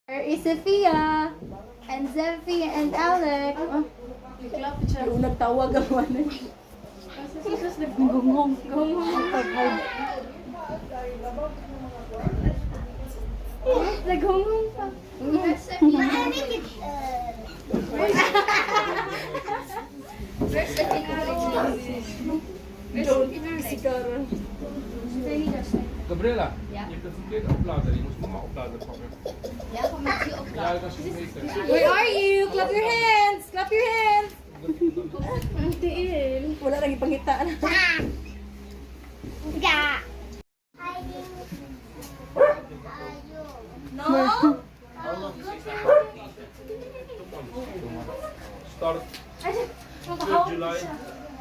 There is Sophia and Zephy and Alec. Oh, Yung nagtawag ang wala. gumong. Nagumong pa. Gabriela, je hebt het verkeerd opladen. Je moest mama opladen pakken. Ja, kom met die op. Ja, dat is beter. Where are you? Clap your hands! Clap your hands! Ang tiil. Wala nang ipangitaan. No? Start 3rd July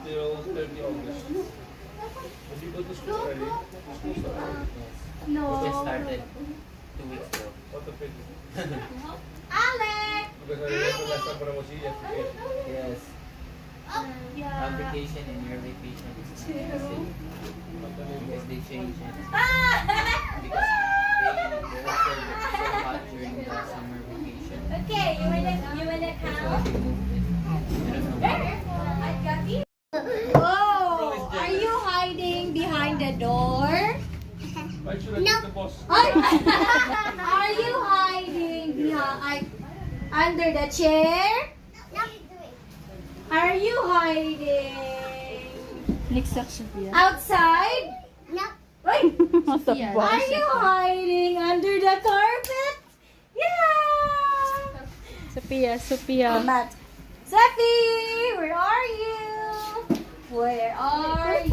till 30 August. Have you got the school ready? The school started. No. Just started 2 weeks ago. What a pity. Alec! Because I remember last time when I was here, Yes. Our vacation and your vacation is not the same. Because they changed it. Because they were so hot during the summer vacation. Okay, you wanna That's why count? they moved it. I don't know. I got you. Oh, are you hiding behind the door? why should I get the boss? Are you hiding behind under the chair? Are you hiding Next section niya. outside? Wait, Sophia. are you hiding under the carpet? Yeah. Sophia. Matt. Zephy, where are you? Where are you?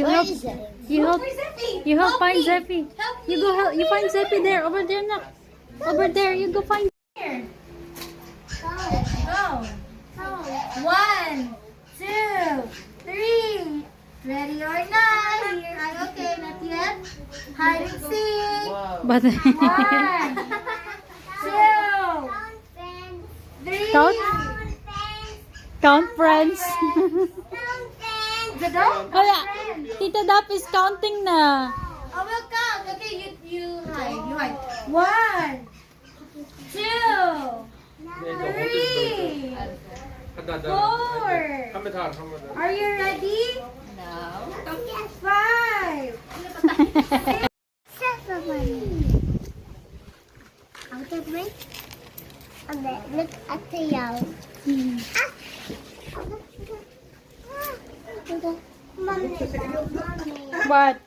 Where's Zephy? help find me. Zephy. Help You me, go help. help You me. find Zephy there. Over there, na. Over there. You go find. Here. Go. 1, 2, 3. Ready or not? Here. Okay, not yet. Hide and seek. Wow. But 1, 2, 3. Count? Count friends. The dog? Wala. Tita Dap is counting na. I will count. Okay, you hide. You hide. 1, 2, 3, 4. Come with her, come with her. Are you ready? No. 5. Look at the yellow. Mommy. What?